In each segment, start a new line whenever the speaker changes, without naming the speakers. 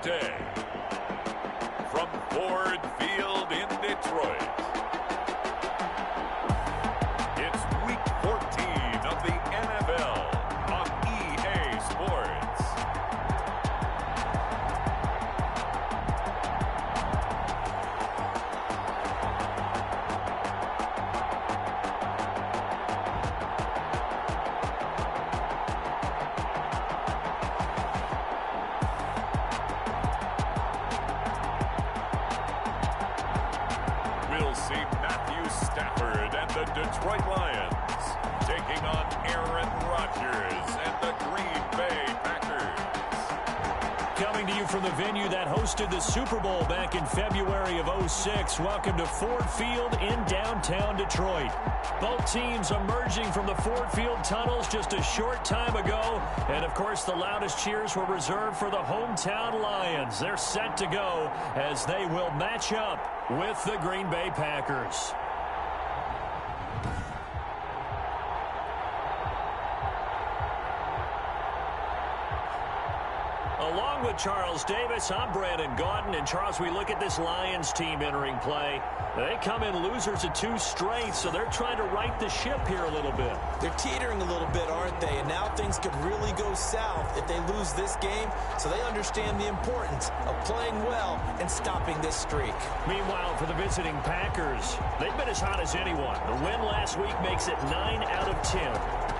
today, from Ford Field in Detroit, it's Week 14 of the NFL on EA Sports. We'll see Matthew Stafford and the Detroit Lions taking on Aaron Rodgers and the Green Bay Packers.
Coming to you from the venue that hosted the Super Bowl back in February of '06. Welcome to Ford Field in downtown Detroit. Both teams emerging from the Ford Field tunnels just a short time ago. And, of course, the loudest cheers were reserved for the hometown Lions. They're set to go as they will match up with the Green Bay Packers. Along with Charles Davis, I'm Brandon Gaudin. And, Charles, we look at this Lions team entering play. They come in losers of 2 straight, so they're trying to right the ship here a little bit.
They're teetering a little bit, aren't they? And now things could really go south if they lose this game, so they understand the importance of playing well and stopping this streak.
Meanwhile, for the visiting Packers, they've been as hot as anyone. The win last week makes it 9 out of 10.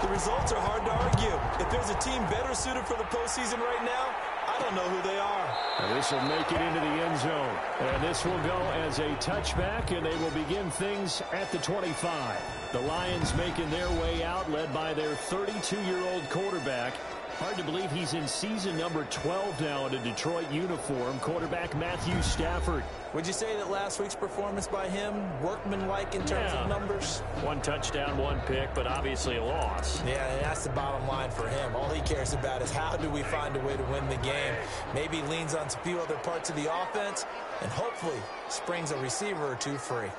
The results are hard to argue. If there's a team better suited for the postseason right now, I don't know who they are.
And this will make it into the end zone. And this will go as a touchback, and they will begin things at the 25. The Lions making their way out, led by their 32-year-old quarterback. Hard to believe he's in season number 12 now in a Detroit uniform. Quarterback Matthew Stafford.
Would you say that last week's performance by him, workmanlike in terms of numbers?
1 touchdown, 1 pick, but obviously a loss.
Yeah, and that's the bottom line for him. All he cares about is how do we find a way to win the game. Maybe he leans on a few other parts of the offense and hopefully springs a receiver or 2 free.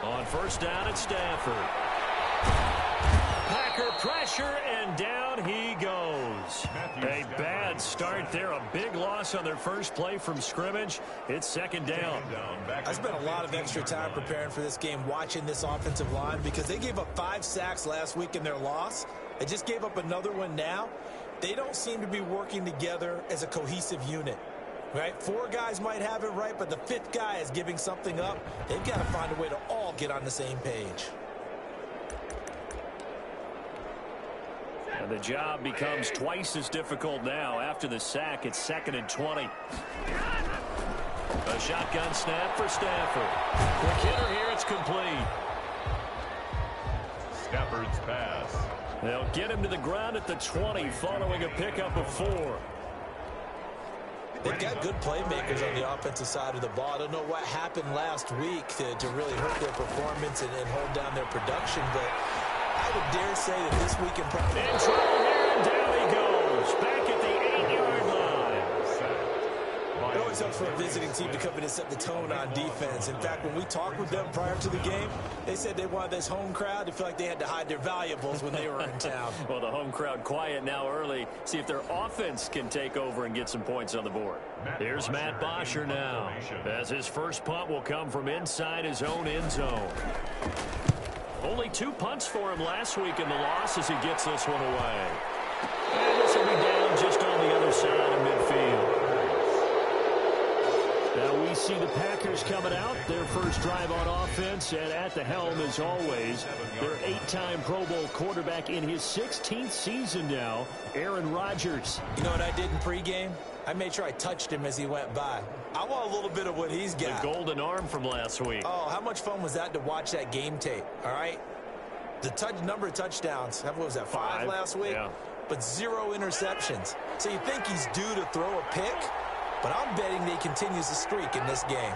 On first down, it's Stafford. Packer pressure, and down he goes. A bad start there. A big loss on their first play from scrimmage. It's second down.
I spent a lot of extra time preparing for this game, watching this offensive line, because they gave up 5 sacks last week in their loss. They just gave up another one now. They don't seem to be working together as a cohesive unit. Right? 4 guys might have it right, but the 5th guy is giving something up. They've got to find a way to all get on the same page.
And the job becomes twice as difficult now. After the sack, it's 2nd and 20. A shotgun snap for Stafford. Quick hitter here, it's complete.
Stafford's pass.
They'll get him to the ground at the 20 following a pickup of 4.
They've got good playmakers on the offensive side of the ball. I don't know what happened last week to really hurt their performance and hold down their production, but I would dare say that this week in probably...
In trouble here, and down he goes. Back at the 8-yard line.
It always helps for a visiting team to come in and set the tone on defense. In fact, when we talked with them prior to the game, they said they wanted this home crowd to feel like they had to hide their valuables when they were in town.
Well, the home crowd quiet now early. See if their offense can take over and get some points on the board. Here's Matt Bosher now, as his first punt will come from inside his own end zone. Only 2 punts for him last week in the loss as he gets this one away. And this will be down just on the other side of midfield. Now we see the Packers coming out, their first drive on offense, and at the helm, as always, their 8-time Pro Bowl quarterback in his 16th season now, Aaron Rodgers.
You know what I did in pregame? I made sure I touched him as he went by. I want a little bit of what he's got.
The golden arm from last week.
Oh, how much fun was that to watch that game tape, all right? The number of touchdowns, what was that, 5 last week?
Yeah.
But 0 interceptions. So you think he's due to throw a pick? But I'm betting that he continues the streak in this game.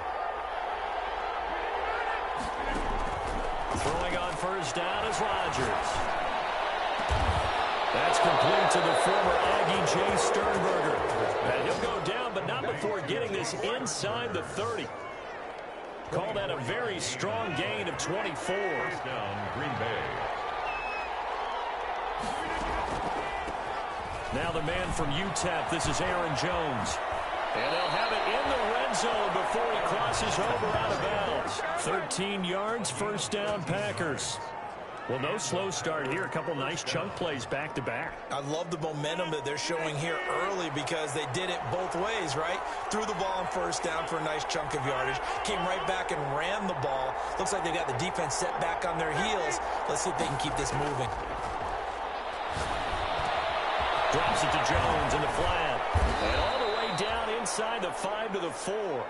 Throwing on first down is Rodgers. That's complete to the former Aggie Jay Sternberger. And he'll go down, but not before getting this inside the 30. Call that a very strong gain of 24.
First down, Green Bay.
Now the man from UTEP, this is Aaron Jones. And they'll have it in the red zone before he crosses over out of bounds. 13 yards, first down, Packers. Well, no slow start here. A couple nice chunk plays back-to-back.
I love the momentum that they're showing here early because they did it both ways, right? Threw the ball on first down for a nice chunk of yardage. Came right back and ran the ball. Looks like they got the defense set back on their heels. Let's see if they can keep this moving.
Drops it to Jones in the flat. And all the way down inside the 5 to the 4.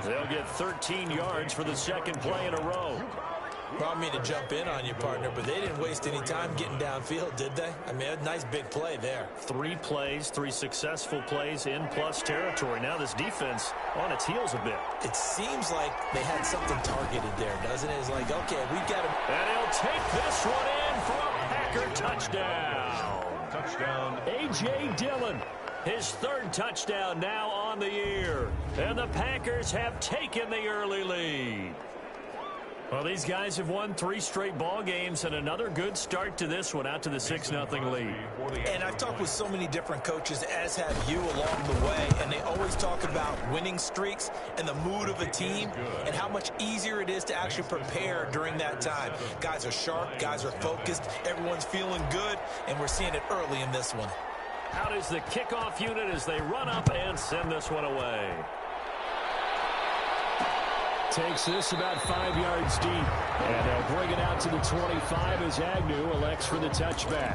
They'll get 13 yards for the second play in a row.
Well, I mean to jump in on you, partner, but they didn't waste any time getting downfield, did they? I mean, a nice big play there.
3 plays, 3 successful plays in plus territory. Now this defense on its heels a bit.
It seems like they had something targeted there, doesn't it? It's like, okay, we've got to...
And he'll take this one in for a Packer touchdown.
Touchdown.
A.J. Dillon, his 3rd touchdown now on the year. And the Packers have taken the early lead. Well, these guys have won 3 straight ball games and another good start to this one out to the 6-0 lead.
And I've talked with so many different coaches, as have you along the way, and they always talk about winning streaks and the mood of a team and how much easier it is to actually prepare during that time. Guys are sharp, guys are focused, everyone's feeling good, and we're seeing it early in this one.
Out is the kickoff unit as they run up and send this one away. Takes this about 5 yards deep. And they'll bring it out to the 25 as Agnew elects for the touchback.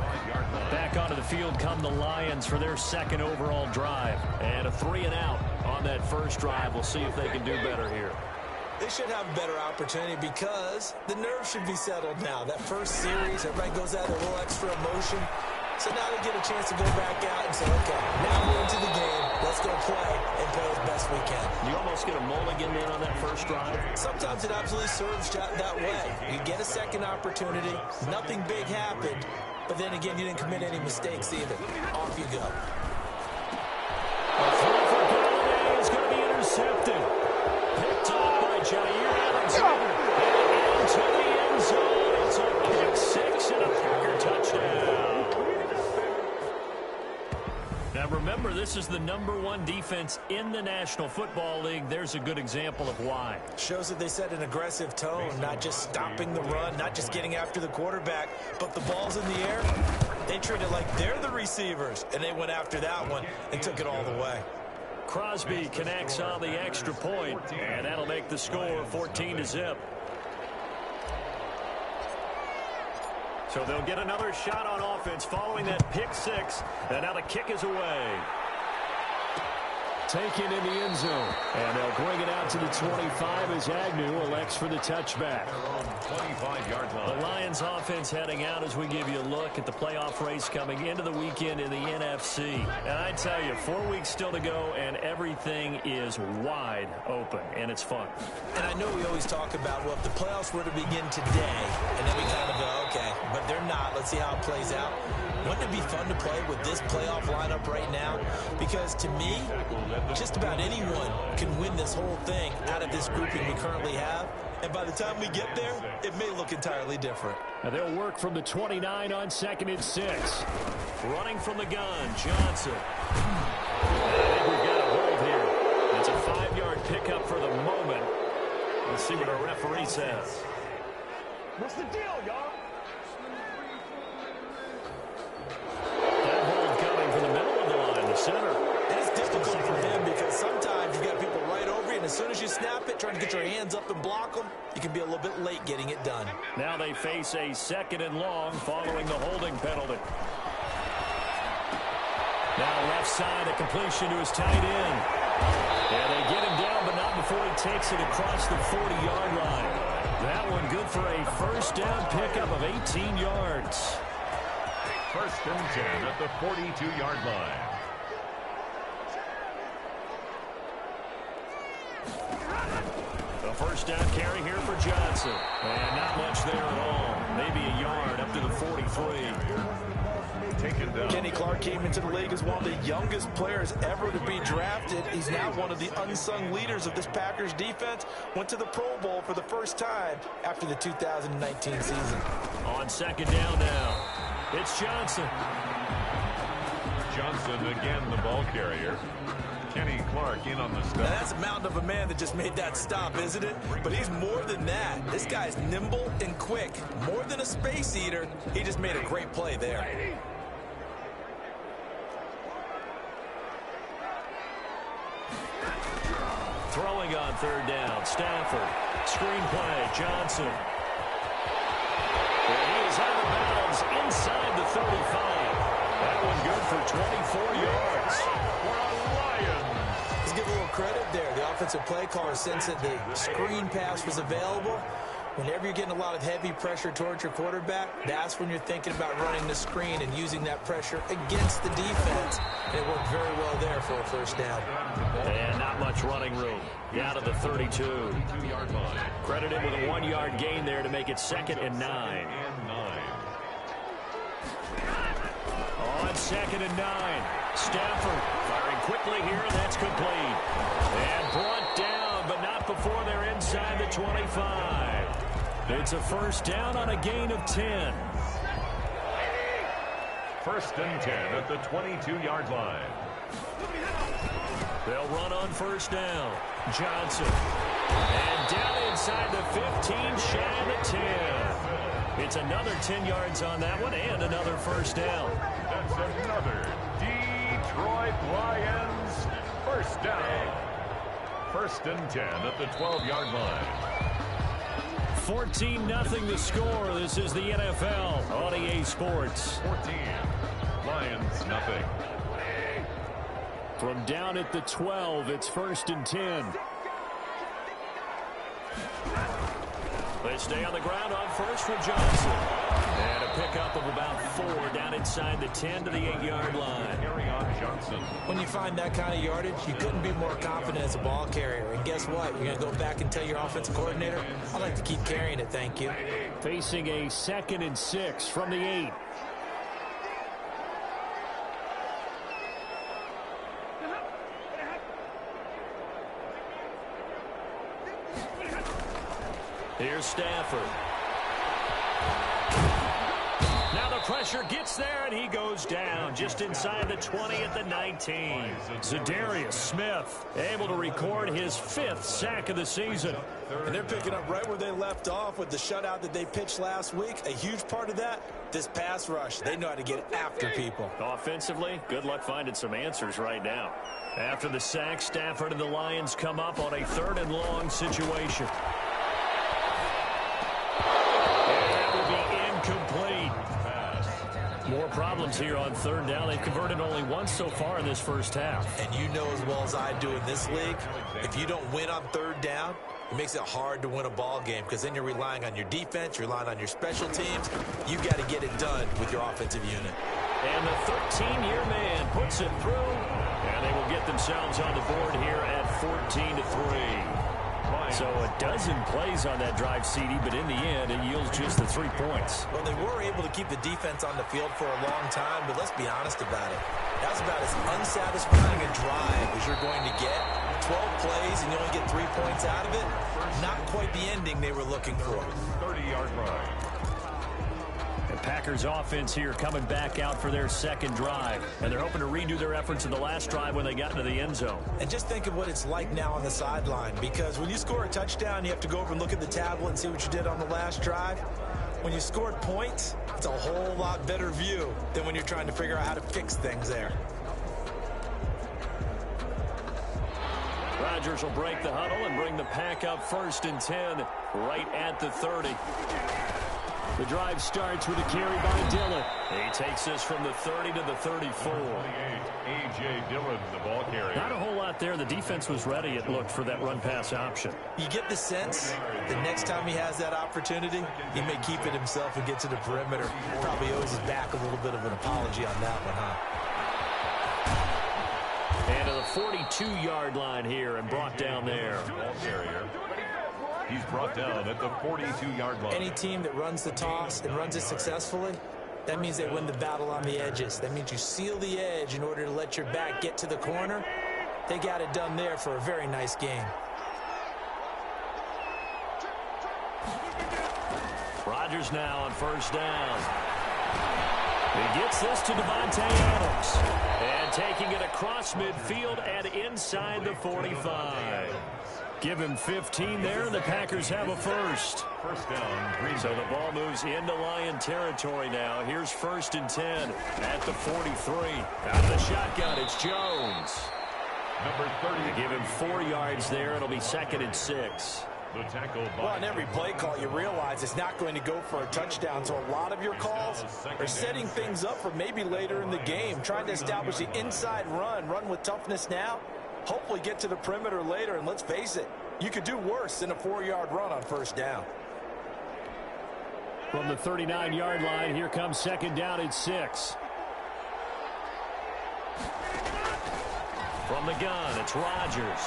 Back onto the field come the Lions for their 2nd overall drive. And a 3-and-out on that first drive. We'll see if they can do better here.
They should have a better opportunity because the nerves should be settled now. That first series, everybody goes out with a little extra emotion. So now they get a chance to go back out and say, okay, now we're into the game. Let's go play and play as best we can.
You almost get a mulligan in on that first drive.
Sometimes it absolutely serves that way. You get a second opportunity. Nothing big happened. But then again, you didn't commit any mistakes either. Off you go.
A throw for Galladay is going to be intercepted. Picked off by Jair Alexander. And into the end zone. It's a pick 6 and a Packer touchdown. Now remember, this is the #1 defense in the National Football League. There's a good example of why.
Shows that they set an aggressive tone, not just stopping the run, not just getting after the quarterback, but the ball's in the air. They treat it like they're the receivers, and they went after that one and took it all the way.
Crosby connects on the extra point, and that'll make the score 14-0. So they'll get another shot on offense following that pick 6. And now the kick is away. Taken in the end zone. And they'll bring it out to the 25 as Agnew elects for the touchback.
25-yard line.
The Lions offense heading out as we give you a look at the playoff race coming into the weekend in the NFC. And I tell you, 4 weeks still to go, and everything is wide open, and it's fun.
And I know we always talk about, well, if the playoffs were to begin today, and then we kind of go, okay, but they're not. Let's see how it plays out. Wouldn't it be fun to play with this playoff lineup right now? Because to me, just about anyone can win this whole thing out of this grouping we currently have. And by the time we get there, it may look entirely different.
Now they'll work from the 29 on 2nd and 6. Running from the gun, Johnson. I think we've got a hold here. It's a 5-yard pickup for the moment. Let's see what our referee says.
What's the deal, y'all?
That hold coming from the middle of the line, the center.
And it's difficult for him because sometimes you've got people right over you, and as soon as you snap it, trying to get your hands up and block them, you can be a little bit late getting it done.
Now they face a 2nd and long following the holding penalty. Now left side, a completion to his tight end. And they get him down, but not before he takes it across the 40-yard line. That one good for a first down pickup of 18 yards.
1st and 10 at the 42-yard line.
A first down carry here for Johnson. And not much there at all. Maybe a yard up to the 43.
Taken down.
Kenny Clark came into the league as one of the youngest players ever to be drafted. He's now one of the unsung leaders of this Packers defense. Went to the Pro Bowl for the first time after the 2019 season.
On 2nd down now, it's Johnson.
Johnson again, the ball carrier. Kenny Clark in on the stop.
Now that's a mountain of a man that just made that stop, isn't it? But he's more than that. This guy's nimble and quick. More than a space eater. He just made a great play there.
Throwing on third down, Stafford. Screenplay, Johnson. And he is out of bounds inside the 35. That one good for 24 yards.
For a Lions.
Let's give a little credit there. The offensive play caller sensed that the screen pass was available. Whenever you're getting a lot of heavy pressure towards your quarterback, that's when you're thinking about running the screen and using that pressure against the defense. And it worked very well there for a first down.
And not much running room. Out of the 32. Credited with a 1-yard gain there to make it 2nd and 9. On 2nd and 9. Stafford firing quickly here, and that's complete. And brought down, but not before they're inside the 25. It's a first down on a gain of 10.
1st and 10 at the 22-yard line.
They'll run on first down. Johnson. And down inside the 15, shy of the 10. It's another 10 yards on that one and another first down.
That's another Detroit Lions first down. 1st and 10 at the 12-yard line.
14-0 the score. This is the NFL on EA Sports.
14. Lions nothing.
From down at the 12, it's 1st and 10. They stay on the ground on first for Johnson. And a pickup of about 4 down inside the 10 to the 8-yard line.
Carry on Johnson.
When you find that kind of yardage, you couldn't be more confident as a ball carrier. And guess what? You're going to go back and tell your offensive coordinator, I'd like to keep carrying it, thank you.
Facing a 2nd and 6 from the 8. Here's Stafford. Now the pressure gets there, and he goes down just inside the 20 at the 19. Zadarius Smith able to record his 5th sack of the season.
And they're picking up right where they left off with the shutout that they pitched last week. A huge part of that, this pass rush. They know how to get after people.
Offensively, good luck finding some answers right now. After the sack, Stafford and the Lions come up on a 3rd and long situation. More problems here on 3rd down. They've converted only once so far in this first half.
And you know as well as I do in this league, if you don't win on 3rd down, it makes it hard to win a ball game because then you're relying on your defense, you're relying on your special teams. You got to get it done with your offensive unit.
And the 13-year man puts it through, and they will get themselves on the board here at 14-3. So a dozen plays on that drive, CD, but in the end, it yields just the 3 points.
Well, they were able to keep the defense on the field for a long time, but let's be honest about it. That's about as unsatisfying a drive as you're going to get. 12 plays and you only get 3 points out of it. Not quite the ending they were looking for.
30-yard run.
The Packers offense here coming back out for their 2nd drive. And they're hoping to redo their efforts in the last drive when they got into the end zone.
And just think of what it's like now on the sideline, because when you score a touchdown, you have to go over and look at the tablet and see what you did on the last drive. When you scored points, it's a whole lot better view than when you're trying to figure out how to fix things there.
Rodgers will break the huddle and bring the pack up 1st and 10 right at the 30. The drive starts with a carry by Dillon. He takes this from the 30 to the 34.
A.J. Dillon, the ball carrier.
Not a whole lot there. The defense was ready, it looked, for that run-pass option.
You get the sense the next time he has that opportunity, he may keep it himself and get to the perimeter. Probably owes his back a little bit of an apology on that one, huh?
And to the 42-yard line here and brought down there.
Ball carrier. He's brought down at the 42-yard line.
Any team that runs the toss and runs it successfully, that means they win the battle on the edges. That means you seal the edge in order to let your back get to the corner. They got it done there for a very nice game.
Rodgers now on first down. He gets this to Devontae Adams. And taking it across midfield and inside the 45. Give him 15 there, and the Packers have a first.
First down.
So the ball moves into Lion territory now. Here's 1st and 10 at the 43. Out of the shotgun, it's Jones.
Number 30.
They give him 4 yards there. It'll be 2nd and 6.
The tackle by
well, on every play call, you realize it's not going to go for a touchdown. So a lot of your calls are setting things up for maybe later in the game, trying to establish the inside run with toughness now. Hopefully get to the perimeter later, and let's face it, you could do worse than a 4-yard run on 1st down.
From the 39-yard line, here comes 2nd down and 6. From the gun, it's Rodgers.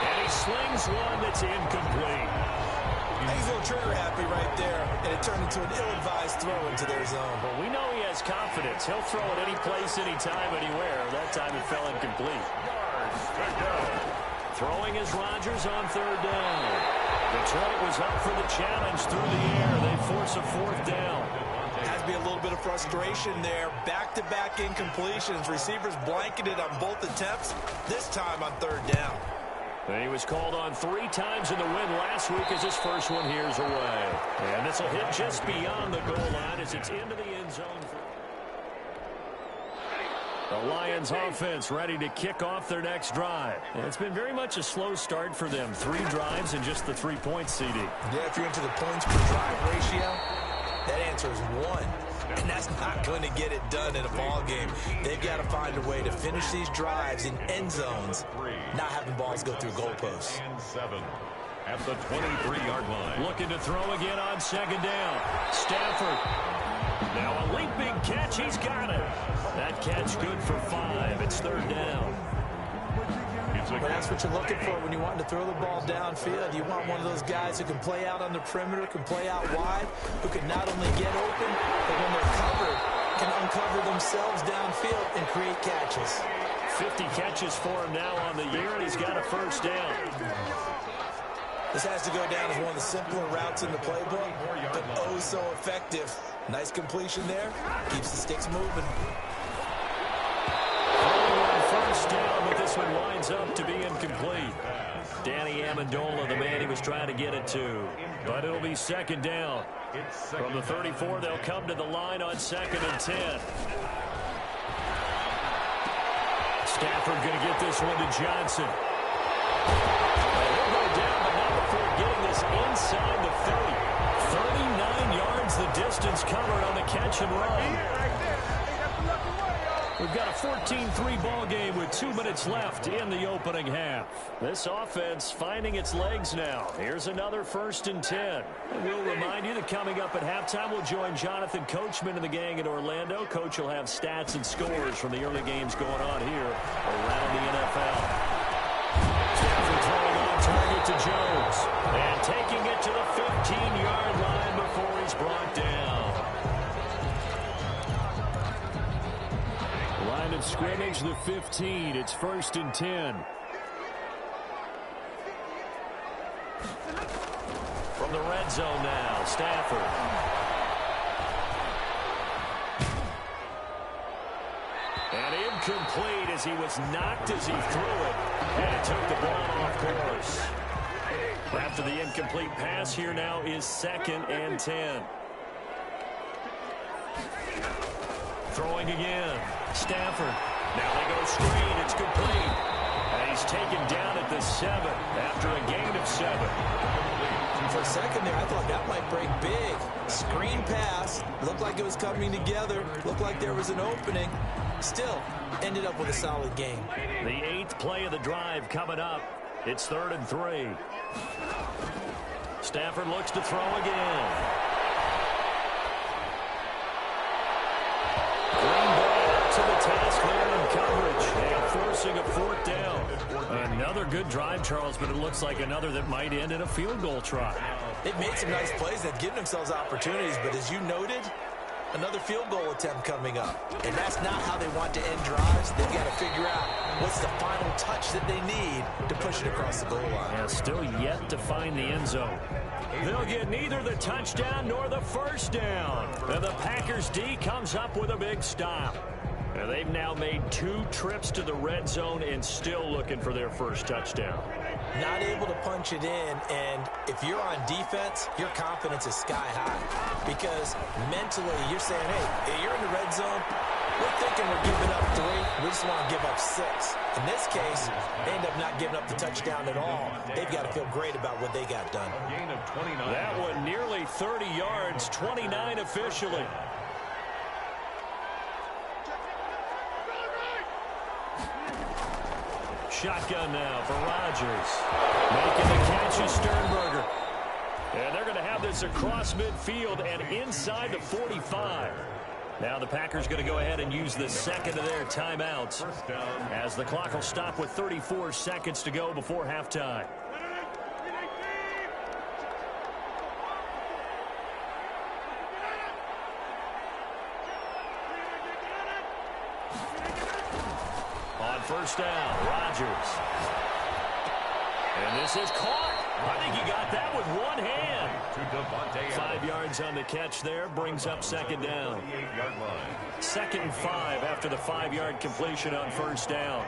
And he slings one that's incomplete.
He's a little trigger happy right there, and it turned into an ill-advised throw into their zone.
Well, we know he has confidence. He'll throw it any place, anytime, anywhere. That time it fell incomplete. Throwing is Rodgers on 3rd down. Detroit was up for the challenge through the air. They force a 4th down.
Has to be a little bit of frustration there. Back-to-back incompletions. Receivers blanketed on both attempts, this time on 3rd down.
And he was called on 3 times in the win last week as his first one here's away. And this will hit just beyond the goal line as it's into the end zone. The Lions offense ready to kick off their next drive. And it's been very much a slow start for them. 3 drives and just the 3 points, CD.
Yeah, if you're into the points per drive ratio, that answer is 1. And that's not going to get it done in a ball game. They've got to find a way to finish these drives in end zones, not having balls go through goalposts.
And 7 at the 23-yard line.
Looking to throw again on 2nd down. Stafford. Now a leaping catch. He's got it. That catch good for 5. It's 3rd down.
But that's what you're looking for when you want to throw the ball downfield. You want one of those guys who can play out on the perimeter, can play out wide, who can not only get open, but when they're covered, can uncover themselves downfield and create catches.
50 catches for him now on the year, and he's got a 1st down.
This has to go down as one of the simpler routes in the playbook, but oh so effective. Nice completion there. Keeps the sticks moving.
First down, but this one winds up to be incomplete. Danny Amendola, the man he was trying to get it to. But it'll be 2nd down. From the 34, they'll come to the line on 2nd and 10. Stafford going to get this one to Johnson. He'll go down, but not before getting this inside the 30. 39 yards the distance covered on the catch and run. We've got a 14-3 ball game with 2 minutes left in the opening half. This offense finding its legs now. Here's another 1st and 10. And we'll remind you that coming up at halftime, we'll join Jonathan Coachman and the gang in Orlando. Coach will have stats and scores from the early games going on here around the NFL. Stafford throwing on target to Jones. And taking it to the 15-yard line before he's brought down. Line of scrimmage, the 15. It's 1st and 10. From the red zone now, Stafford. And incomplete as he was knocked as he threw it. And it took the ball off course. After the incomplete pass, here now is 2nd and 10. Throwing again. Stafford. Now they go screen. It's complete. And he's taken down at the 7 after a gain of 7.
For a second there, I thought that might break big. Screen pass. Looked like it was coming together. Looked like there was an opening. Still, ended up with a solid game.
The 8th play of the drive coming up. It's 3rd and 3. Stafford looks to throw again. To the task there in coverage and forcing a 4th down. Another good drive, Charles, but it looks like another that might end in a field goal try.
They've made some nice plays. They've given themselves opportunities, but as you noted, another field goal attempt coming up. And that's not how they want to end drives. They've got to figure out what's the final touch that they need to push it across the goal line.
Yeah, still yet to find the end zone. They'll get neither the touchdown nor the first down. And the Packers D comes up with a big stop. And they've now made 2 trips to the red zone and still looking for their first touchdown.
Not able to punch it in, and if you're on defense, your confidence is sky high. Because mentally, you're saying, hey, you're in the red zone. We're thinking we're giving up 3. We just want to give up 6. In this case, they end up not giving up the touchdown at all. They've got to feel great about what they got done.
A gain of 29.
That one nearly 30 yards, 29 officially. Shotgun now for Rodgers. Making the catch is Sternberger. And they're going to have this across midfield and inside the 45. Now the Packers going to go ahead and use the second of their timeouts as the clock will stop with 34 seconds to go before halftime. On first down, Rodgers. And this is caught. I think he got that with one hand. 5 yards on the catch there, brings up second down. 2nd and 5 after the 5-yard completion on first down.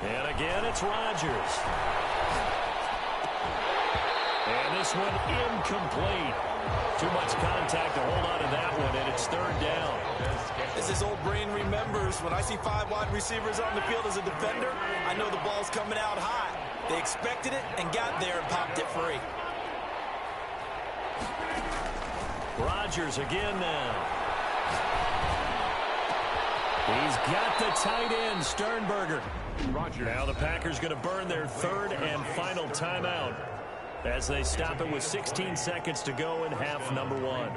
And again, it's Rodgers. And this one incomplete. Too much contact to hold on to that one, and it's 3rd down.
As his old brain remembers, when I see 5 wide receivers on the field as a defender, I know the ball's coming out high. They expected it and got there and popped it free.
Rodgers again now. He's got the tight end, Sternberger. Now the Packers going to burn their 3rd and final timeout as they stop it with 16 seconds to go in half number 1.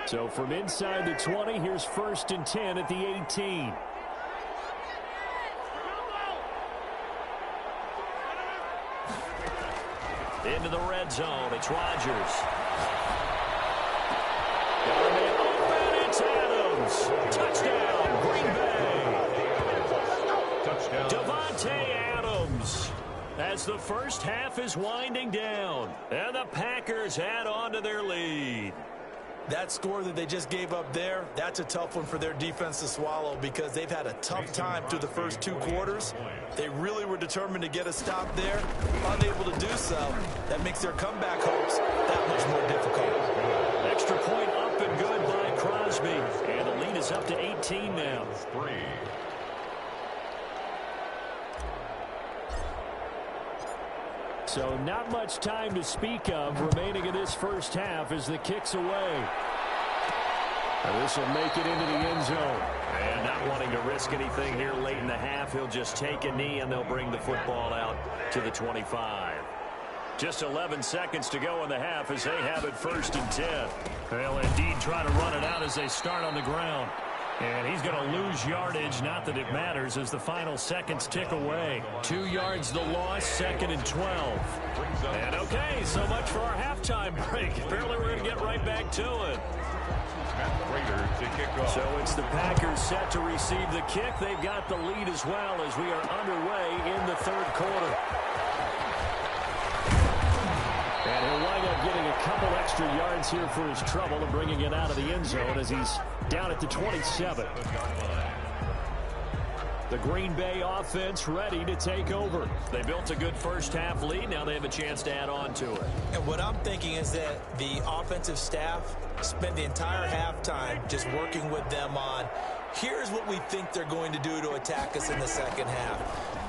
So from inside the 20, here's 1st and 10 at the 18. Into the red zone, it's Rodgers. And it's Adams. Touchdown, Green Bay.
Touchdown.
Devontae Adams. As the first half is winding down, and the Packers add on to their lead.
That score that they just gave up there, that's a tough one for their defense to swallow because they've had a tough time through the first 2 quarters. They really were determined to get a stop there, unable to do so. That makes their comeback hopes that much more difficult.
Extra point up and good by Crosby, and the lead is up to 18 now.
3.
So not much time to speak of remaining in this first half as the kick's away. And this will make it into the end zone. And not wanting to risk anything here late in the half, he'll just take a knee and they'll bring the football out to the 25. Just 11 seconds to go in the half as they have it 1st and 10. They'll indeed try to run it out as they start on the ground. And he's going to lose yardage, not that it matters, as the final seconds tick away. 2 yards the loss, 2nd and 12. And okay, so much for our halftime break. Apparently we're going to get right back to it. So it's the Packers set to receive the kick. They've got the lead as well as we are underway in the 3rd quarter. And he'll wind up getting a couple extra yards here for his trouble and bringing it out of the end zone as he's down at the 27. The Green Bay offense ready to take over. They built a good first half lead. Now they have a chance to add on to it.
And what I'm thinking is that the offensive staff spent the entire halftime just working with them on, here's what we think they're going to do to attack us in the second half.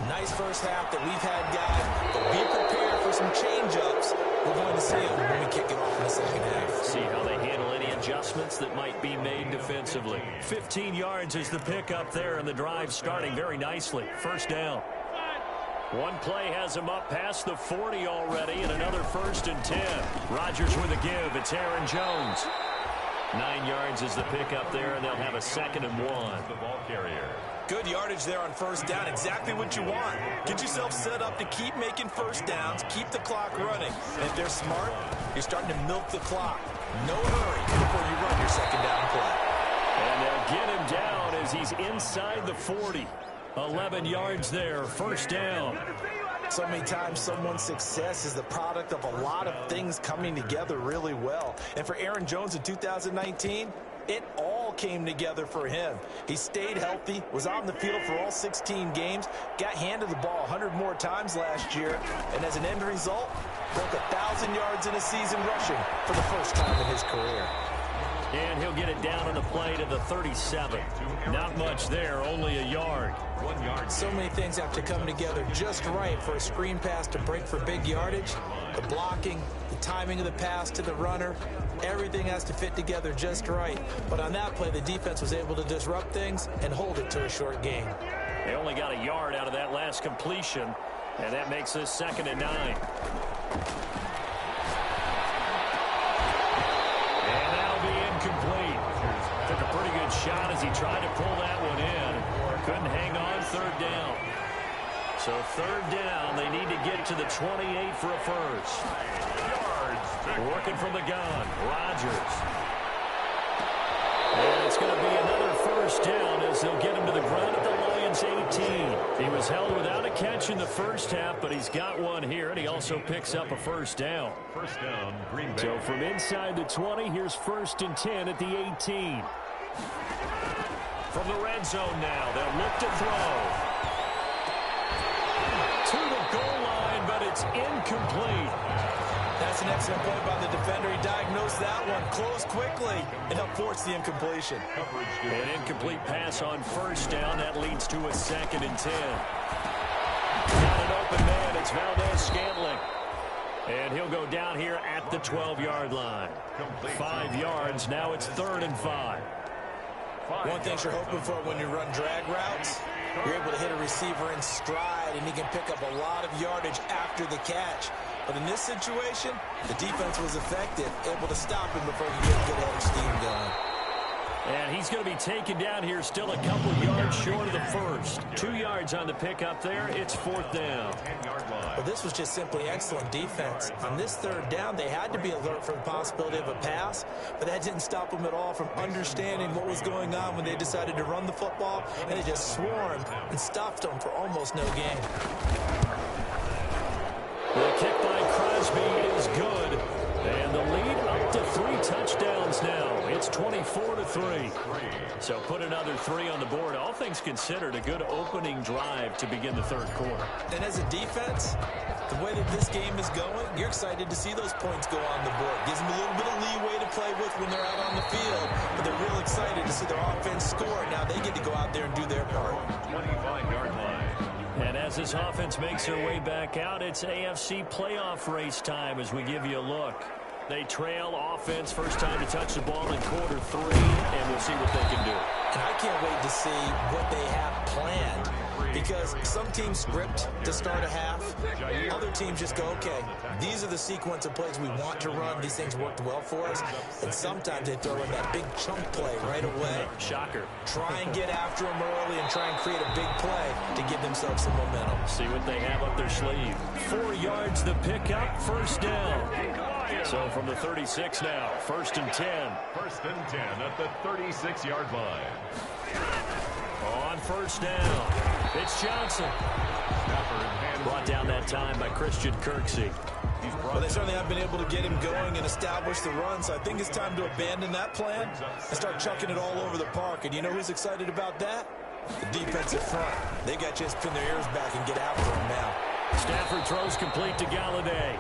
Nice first half that we've had, guys, but be prepared for some change-ups. We're going to see them when we kick it off in the second half.
See how they handle any adjustments that might be made defensively. 15 yards is the pickup there, and the drive starting very nicely. First down. One play has him up past the 40 already, and another 1st and 10. Rodgers with a give. It's Aaron Jones. 9 yards is the pickup there, and they'll have a 2nd and 1.
The ball carrier.
Good yardage there on first down. Exactly what you want. Get yourself set up to keep making first downs, keep the clock running. And if they're smart, you're starting to milk the clock. No hurry before you run your second down play.
And they'll get him down as he's inside the 40. 11 yards there, first down.
So many times someone's success is the product of a lot of things coming together really well. And for Aaron Jones in 2019, it all came together for him. He stayed healthy, was on the field for all 16 games, got handed the ball 100 more times last year, and as an end result, broke 1,000 yards in a season rushing for the first time in his career.
And he'll get it down on the play to the 37. Not much there, only a yard.
1 yard.
So many things have to come together just right for a screen pass to break for big yardage. The blocking, the timing of the pass to the runner, everything has to fit together just right. But on that play, the defense was able to disrupt things and hold it to a short gain.
They only got a yard out of that last completion, and that makes this 2nd and 9. Complete. Took a pretty good shot as he tried to pull that one in. Couldn't hang on, 3rd down. So 3rd down, they need to get to the 28 for a first. Working from the gun, Rodgers. And it's going to be another first down as they'll get him to the ground at the Lions 18. He was held without a catch in the first half, but he's got one here, and he also picks up a first down.
First down, Green Bay.
So from inside the 20, here's 1st and 10 at the 18. From the red zone now, they'll look to throw. To the goal line, but it's incomplete.
That's an excellent play by the defender. He diagnosed that one, closed quickly, and helped force the incompletion.
An incomplete pass on first down. That leads to a 2nd and 10. Got an open man. It's Valdez-Scantling. And he'll go down here at the 12-yard line. 5 yards. Now it's 3rd and 5.
One thing you're hoping for when you run drag routes, you're able to hit a receiver in stride, and he can pick up a lot of yardage after the catch. But in this situation, the defense was effective, able to stop him before he could get a good head of steam going.
And he's going to be taken down here still a couple yards short of the first. 2 yards on the pickup there. It's 4th down.
Well, this was just simply excellent defense. On this 3rd down, they had to be alert for the possibility of a pass, but that didn't stop them at all from understanding what was going on when they decided to run the football, and they just swarmed and stuffed them for almost no gain.
The kick by Crosby is good. And the lead up to 3 touchdowns now. It's 24-3. So put another 3 on the board. All things considered, a good opening drive to begin the 3rd quarter.
And as a defense, the way that this game is going, you're excited to see those points go on the board. Gives them a little bit of leeway to play with when they're out on the field. But they're real excited to see their offense score. Now they get to go out there and do their part.
25-yard line.
And as this offense makes their way back out, it's AFC playoff race time as we give you a look. They trail offense, first time to touch the ball in quarter 3, and we'll see what they can do.
And I can't wait to see what they have planned, because some teams script to start a half. Other teams just go, okay, these are the sequence of plays we want to run. These things worked well for us. And sometimes they throw in that big chunk play right away.
Shocker.
Try and get after them early and try and create a big play to give themselves some momentum.
See what they have up their sleeve. 4 yards the pickup, first down. So from the 36 now, 1st and 10.
1st and 10 at the 36-yard line.
On first down, it's Johnson. Brought down that time by Christian Kirksey.
Well, they certainly have been able to get him going and establish the run, so I think it's time to abandon that plan and start chucking it all over the park. And you know who's excited about that? The defensive front. They got a chance to pin their ears back and get after him now.
Stafford throws complete to Galladay.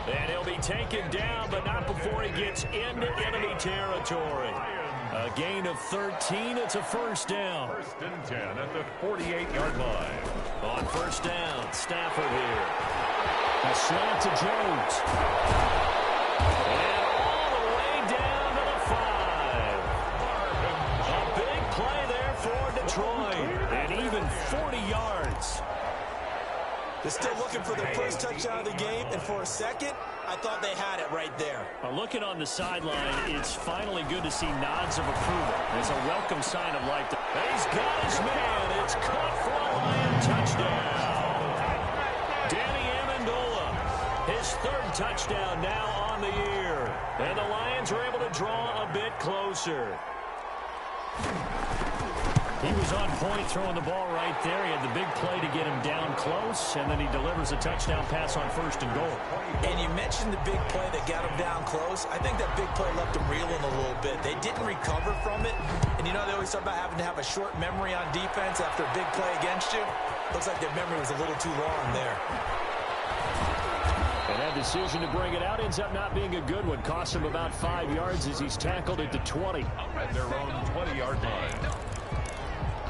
And he'll be taken down, but not before he gets into enemy territory. A gain of 13. It's a first down.
1st and 10 at the 48-yard line.
On first down, Stafford here. A slant to Jones. And all the way down to the 5. A big play there for Detroit. And even 40 yards.
They're still looking for their first touchdown of the game, and for a second, I thought they had it right there.
Looking on the sideline, it's finally good to see nods of approval. It's a welcome sign of life. He's got his man. It's caught for a Lion touchdown. Danny Amendola, his 3rd touchdown now on the year. And the Lions are able to draw a bit closer. He was on point throwing the ball right there. He had the big play to get him down close, and then he delivers a touchdown pass on 1st and goal.
And you mentioned the big play that got him down close. I think that big play left him reeling a little bit. They didn't recover from it. And you know they always talk about having to have a short memory on defense after a big play against you. Looks like their memory was a little too long there.
And that decision to bring it out ends up not being a good one. Cost him about 5 yards as he's tackled at the 20.
At their own 20-yard line.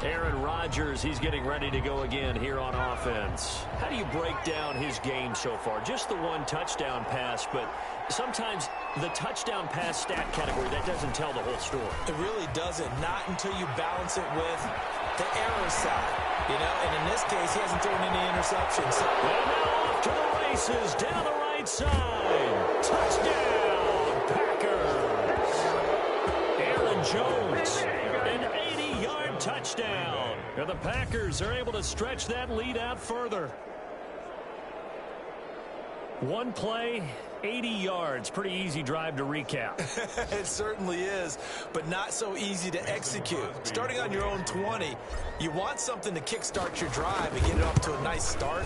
Aaron Rodgers, he's getting ready to go again here on offense. How do you break down his game so far? Just the one touchdown pass, but sometimes the touchdown pass stat category, that doesn't tell the whole story.
It really doesn't. Not until you balance it with the error side. You know, and in this case, he hasn't thrown any interceptions.
And now off to the races, down the right side. Touchdown, Packers. Aaron Jones, an 80-yard touchdown. And the Packers are able to stretch that lead out further. One play, 80 yards. Pretty easy drive to recap.
It certainly is, but not so easy to execute. Starting on your own 20, you want something to kickstart your drive and get it off to a nice start.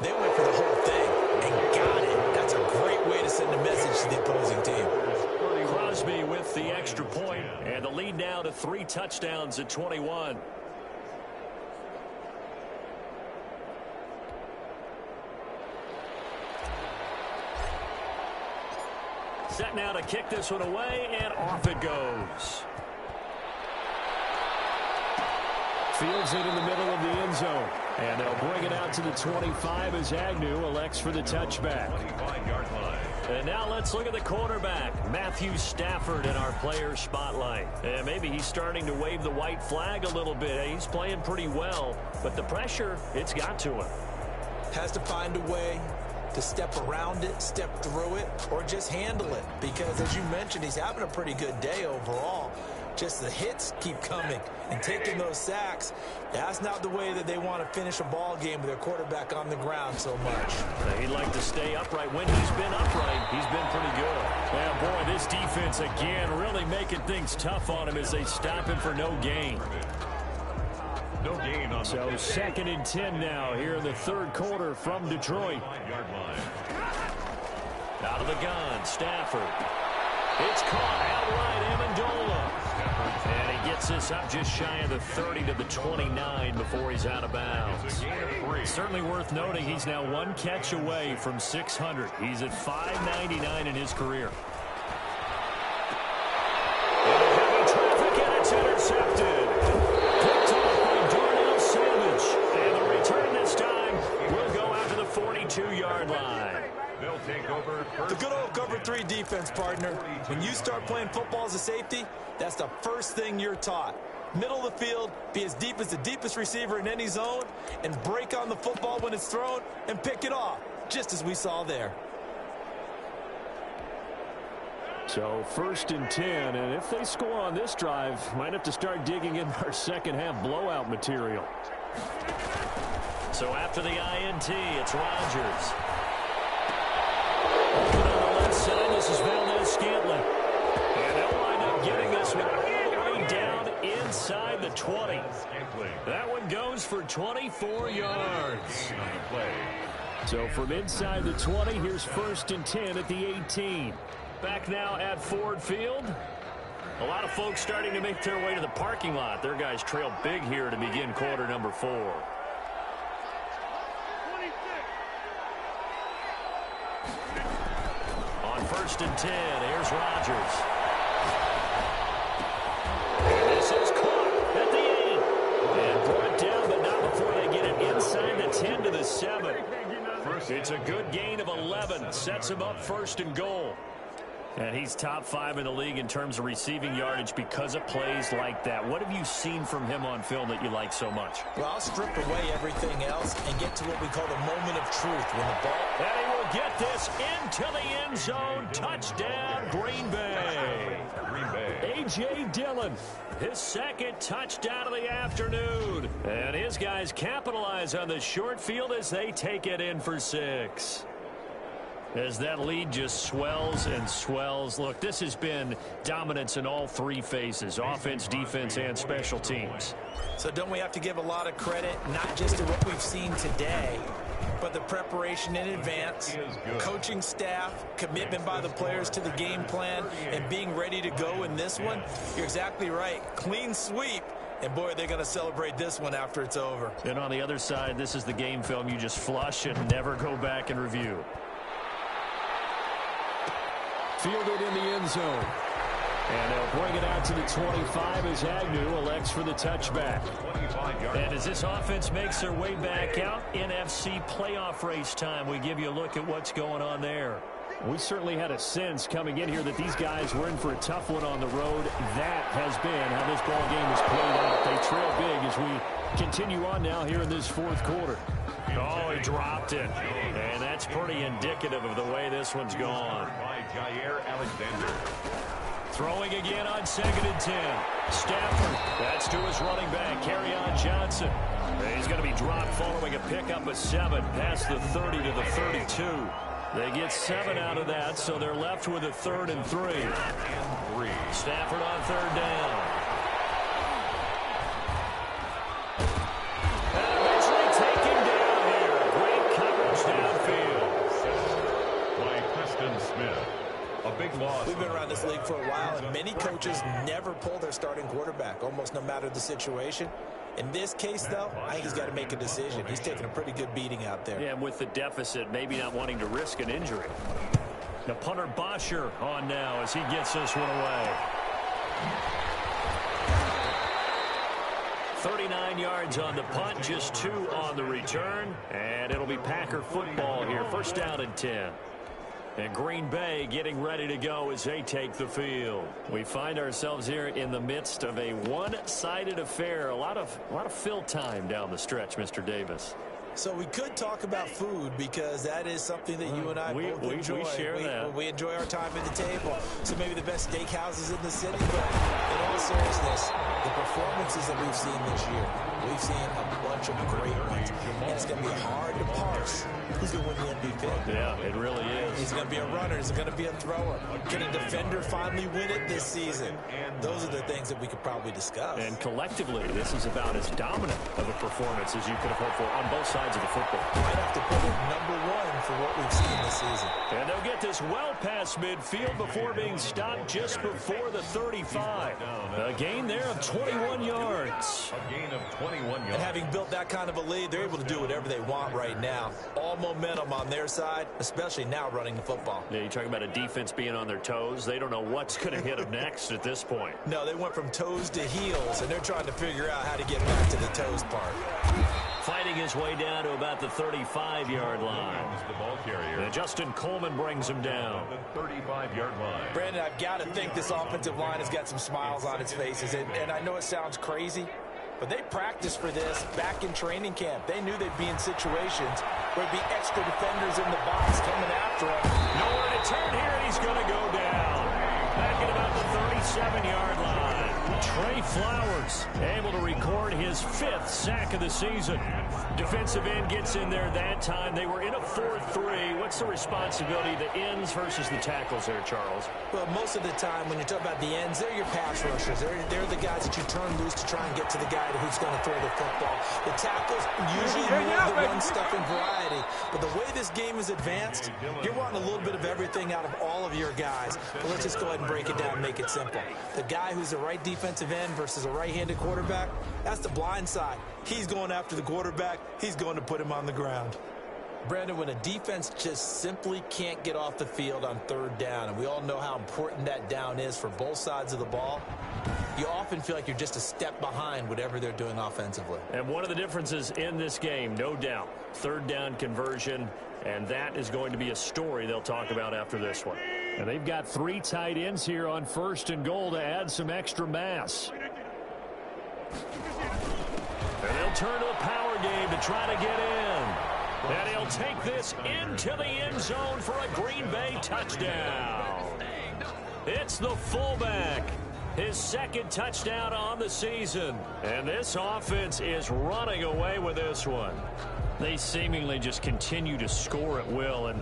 They went for the whole thing and got it. That's a great way to send a message to the opposing team.
Crosby with the extra point, and the lead now to 3 touchdowns at 21. Set now to kick this one away, and off it goes. Fields it in the middle of the end zone. And they'll bring it out to the 25 as Agnew elects for the touchback.
25-yard line.
And now let's look at the quarterback, Matthew Stafford, in our player spotlight. And maybe he's starting to wave the white flag a little bit. He's playing pretty well, but the pressure, it's got to him.
Has to find a way to step around it, step through it, or just handle it. Because, as you mentioned, he's having a pretty good day overall. Just the hits keep coming and taking those sacks. That's not the way that they want to finish a ball game with their quarterback on the ground so much.
He'd like to stay upright. When he's been upright, he's been pretty good. Well, boy, this defense, again, really making things tough on him as they stop him for no gain.
No gain on
so 2nd and 10 now here in the 3rd quarter from Detroit. Out of the gun, Stafford. It's caught outright, Amendola. And he gets this up just shy of the 30 to the 29 before he's out of bounds. Certainly worth noting he's now 1 catch away from 600. He's at 599 in his career. And heavy traffic, and it's intercepted. Picked off by Darnell Savage. And the return this time will go out to the 42-yard line.
They'll take over first.
The good old cover 3 defense, partner. When you start playing football as a safety, that's the first thing you're taught. Middle of the field, be as deep as the deepest receiver in any zone, and break on the football when it's thrown and pick it off, just as we saw there.
So 1st and 10, and if they score on this drive, might have to start digging in our second half blowout material. So after the INT, it's Rodgers. On the left side, this is Valdez-Scantling. And they'll wind up getting this one all the way down inside the 20. That one goes for 24 yards. So from inside the 20, here's 1st and 10 at the 18. Back now at Ford Field. A lot of folks starting to make their way to the parking lot. Their guys trail big here to begin quarter number 4. On 1st and 10, here's Rodgers. And this is caught at the 8. And brought down, but not before they get it inside the 10 to the 7. It's a good gain of 11. Sets him up 1st and goal. And he's top 5 in the league in terms of receiving yardage because of plays like that. What have you seen from him on film that you like so much?
Well, I'll strip away everything else and get to what we call the moment of truth when the ball...
And he will get this into the end zone. Touchdown, Green Bay. A.J. Dillon, his 2nd touchdown of the afternoon. And his guys capitalize on the short field as they take it in for 6. as that lead just swells and swells. Look, this has been dominance in all three phases, offense, defense, and special teams.
So don't we have to give a lot of credit, not just to what we've seen today, but the preparation in advance, coaching staff, commitment by the players to the game plan, and being ready to go in this one? You're exactly right. Clean sweep. And, boy, they're going to celebrate this one after it's over.
And on the other side, this is the game film you just flush and never go back and review.
Fielded in the end zone. And they'll bring it out to the 25 as Agnew elects for the touchback.
And as this offense makes their way back out, NFC playoff race time, we give you a look at what's going on there.
We certainly had a sense coming in here that these guys were in for a tough one on the road. That has been how this ball game has played out. They trail big as we continue on now here in this fourth quarter.
Oh, he dropped it. And that's pretty indicative of the way this one's gone. Throwing again on 2nd and 10. Stafford, that's to his running back, Kerryon Johnson. He's going to be dropped following a pickup of 7 past the 30 to the 32. They get 7 out of that, so they're left with a 3rd and 3. Stafford on 3rd down. And eventually taken down here. Great coverage downfield.
By Preston Smith. A big loss.
We've been around this league for a while, and many coaches never pull their starting quarterback, almost no matter the situation. In this case, though, I think he's got to make a decision. He's taking a pretty good beating out there.
Yeah, and with the deficit, maybe not wanting to risk an injury. The punter Bosher on now as he gets this one away. 39 yards on the punt, just 2 on the return. And it'll be Packer football here. 1st down and 10. And Green Bay getting ready to go as they take the field. We find ourselves here in the midst of a one-sided affair. A lot of fill time down the stretch, Mr. Davis.
So we could talk about food because that is something that you and I both enjoy.
We share that.
We enjoy our time at the table. So maybe the best steakhouses in the city, but in all seriousness, the performances that we've seen this year, we've seen a bunch of great ones. And it's going to be hard to parse who's going to win the MVP.
Yeah, it really is.
He's going to be a runner. Is it going to be a thrower? Can a defender finally win it this season? Those are the things that we could probably discuss.
And collectively, this is about as dominant of a performance as you could have hoped for on both sides of the football.
Might have to put it #1 for what we've seen this season.
And they'll get this well past midfield before being stopped just before the 35. A gain there of 21 yards.
A gain of 21 yards.
And having built that kind of a lead, they're able to do whatever they want right now. All momentum on their side, especially now running the football.
Yeah, you talk about a defense being on their toes. They don't know what's going to hit them next at this point.
No, they went from toes to heels, and they're trying to figure out how to get back to the toes part.
Fighting his way down to about the 35-yard line.
The ball carrier.
And Justin Coleman brings him down.
The 35-yard line.
Brandon, I've got to think this offensive line has got some smiles on its faces. And I know it sounds crazy, but they practiced for this back in training camp. They knew they'd be in situations where there'd be extra defenders in the box coming after him.
Nowhere to turn here, and he's going to go down. Back at about the 37-yard line. Trey Flowers able to record his 5th sack of the season. Defensive end gets in there that time. They were in a 4-3. What's the responsibility, the ends versus the tackles there, Charles?
Well, most of the time when you talk about the ends, they're your pass rushers. They're the guys that you turn loose to try and get to the guy who's going to throw the football. The tackles usually more the run-stuffing variety. But the way this game is advanced, you're wanting a little bit of everything out of all of your guys. But let's just go ahead and break it down and make it simple. The guy who's the right defensive end versus a right-handed quarterback, that's the blind side. He's going after the quarterback. He's going to put him on the ground. Brandon, when a defense just simply can't get off the field on 3rd down, and we all know how important that down is for both sides of the ball, you often feel like you're just a step behind whatever they're doing offensively.
And one of the differences in this game, no doubt, 3rd down conversion, and that is going to be a story they'll talk about after this one.
And they've got 3 tight ends here on 1st and goal to add some extra mass.
And they'll turn to a power game to try to get in. And he'll take this into the end zone for a Green Bay touchdown. It's the fullback. His 2nd touchdown on the season. And this offense is running away with this one. They seemingly just continue to score at will. And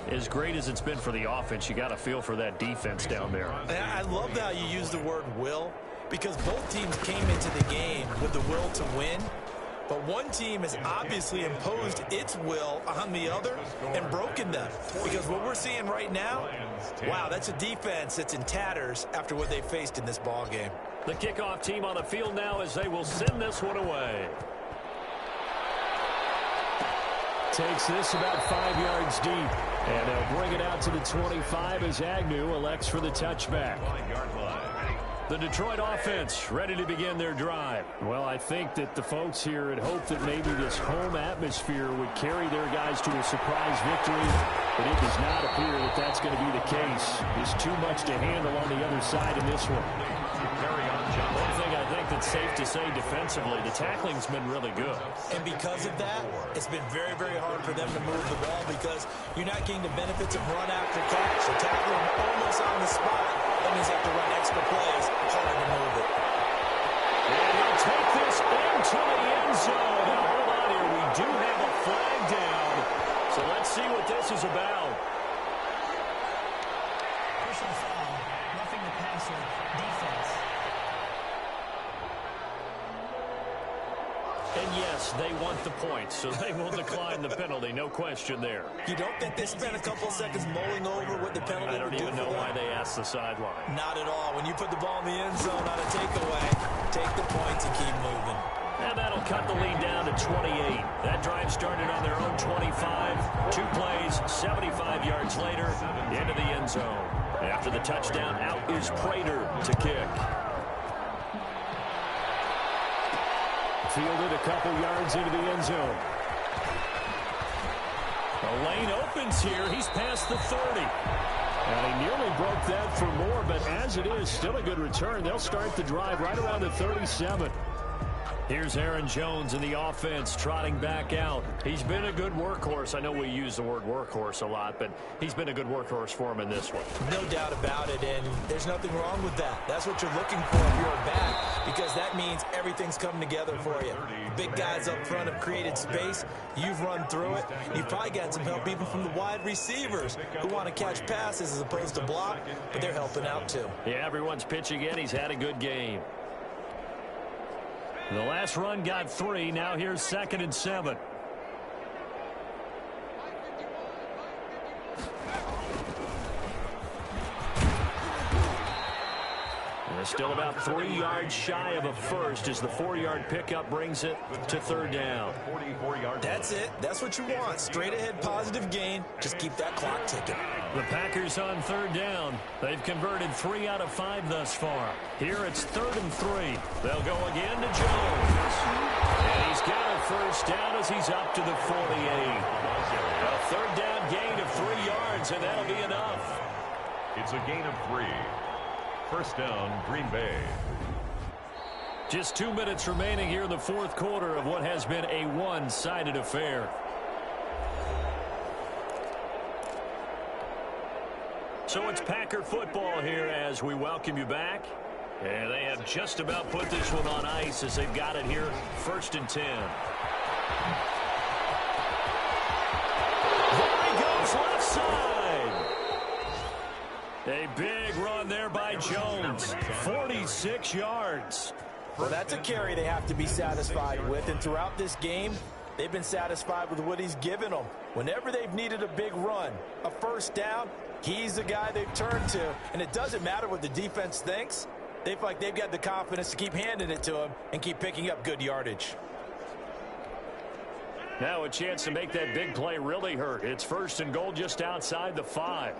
as great as it's been for the offense, you got to feel for that defense down there.
I love how you use the word will, because both teams came into the game with the will to win. But one team has obviously imposed its will on the other and broken them. Because what we're seeing right now, wow, that's a defense that's in tatters after what they faced in this ball game.
The kickoff team on the field now as they will send this one away.
Takes this about 5 yards deep. And they'll bring it out to the 25 as Agnew elects for the touchback. The Detroit offense ready to begin their drive. Well, I think that the folks here had hoped that maybe this home atmosphere would carry their guys to a surprise victory, but it does not appear that that's going to be the case. There's too much to handle on the other side in this one.
One thing I think that's safe to say defensively, the tackling's been really good.
And because of that, it's been very, very hard for them to move the ball because you're not getting the benefits of run after catch. So tackling almost on the spot, that means you have to run extra plays, harder to move it.
And he'll take this into the end zone. Now, hold on here. We do have a flag down. So let's see what this is about.
Personal foul, roughing the passer, defense.
And yes, they want the points, so they will decline the penalty. No question there.
You don't think they spent a couple seconds mulling over what the penalty
I don't
would do
even know why they asked the sideline.
Not at all. When you put the ball in the end zone on a takeaway, take the points and keep moving.
And that'll cut the lead down to 28. That drive started on their own 25. 2 plays, 75 yards later, into the end zone. After the touchdown, out is Prater to kick.
Fielded a couple yards into the end zone.
The lane opens here. He's past the 30.
And he nearly broke that for more, but as it is, still a good return. They'll start the drive right around the 37.
Here's Aaron Jones in the offense trotting back out. He's been a good workhorse. I know we use the word workhorse a lot, but he's been a good workhorse for him in this one.
No doubt about it, and there's nothing wrong with that. That's what you're looking for if you're a back, because that means everything's coming together for you. Big guys up front have created space. You've run through it. You've probably got some help even from the wide receivers who want to catch passes as opposed to block, but they're helping out too.
Yeah, everyone's pitching in. He's had a good game. The last run got 3. Now here's 2nd and 7. They're still about 3 yards shy of a first as the 4-yard pickup brings it to 3rd down.
That's it. That's what you want. Straight ahead positive gain. Just keep that clock ticking.
The Packers on 3rd down. They've converted 3 out of 5 thus far. Here it's 3rd and 3. They'll go again to Jones. And he's got a first down as he's up to the 48. A 3rd down gain of 3 yards, and that'll be enough.
It's a gain of 3. First down, Green Bay.
Just 2 minutes remaining here in the 4th quarter of what has been a one-sided affair. So it's Packer football here as we welcome you back. And they have just about put this one on ice as they've got it here, 1st and 10. There he goes, left side. A big run there by Jones, 46 yards.
Well, that's a carry they have to be satisfied with, and throughout this game, they've been satisfied with what he's given them. Whenever they've needed a big run, a first down, he's the guy they've turned to. And it doesn't matter what the defense thinks. They feel like they've got the confidence to keep handing it to him and keep picking up good yardage.
Now a chance to make that big play really hurt. It's 1st and goal just outside the 5.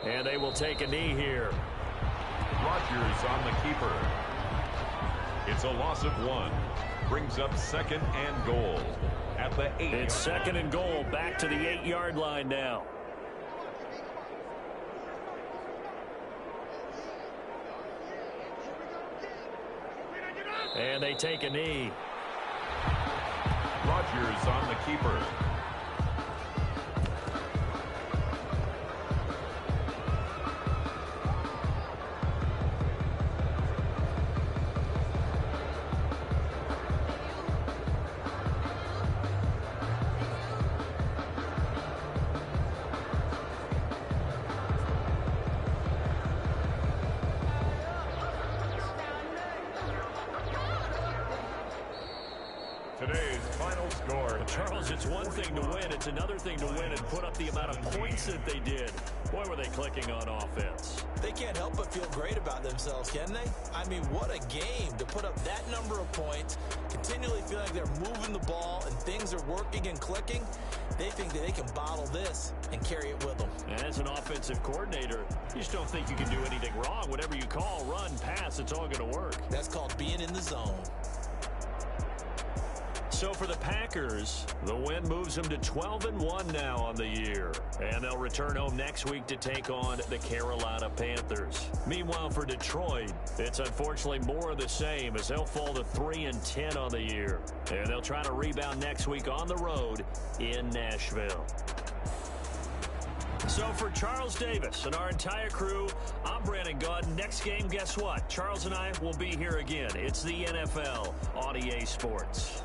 And they will take a knee here.
Rodgers on the keeper. It's a loss of 1. Brings up 2nd and goal at the 8.
It's 2nd and goal, back to the 8-yard line now. And they take a knee.
Rodgers on the keeper.
Today's final score.
Charles, it's one thing to win. It's another thing to win and put up the amount of points that they did. Boy, were they clicking on offense.
They can't help but feel great about themselves, can they? I mean, what a game to put up that number of points, continually feel like they're moving the ball and things are working and clicking. They think that they can bottle this and carry it with them.
And as an offensive coordinator, you just don't think you can do anything wrong. Whatever you call, run, pass, it's all going to work.
That's called being in the zone.
So for the Packers, the win moves them to 12-1 now on the year. And they'll return home next week to take on the Carolina Panthers. Meanwhile, for Detroit, it's unfortunately more of the same as they'll fall to 3-10 on the year. And they'll try to rebound next week on the road in Nashville. So for Charles Davis and our entire crew, I'm Brandon Gaudin. Next game, guess what? Charles and I will be here again. It's the NFL on EA Sports.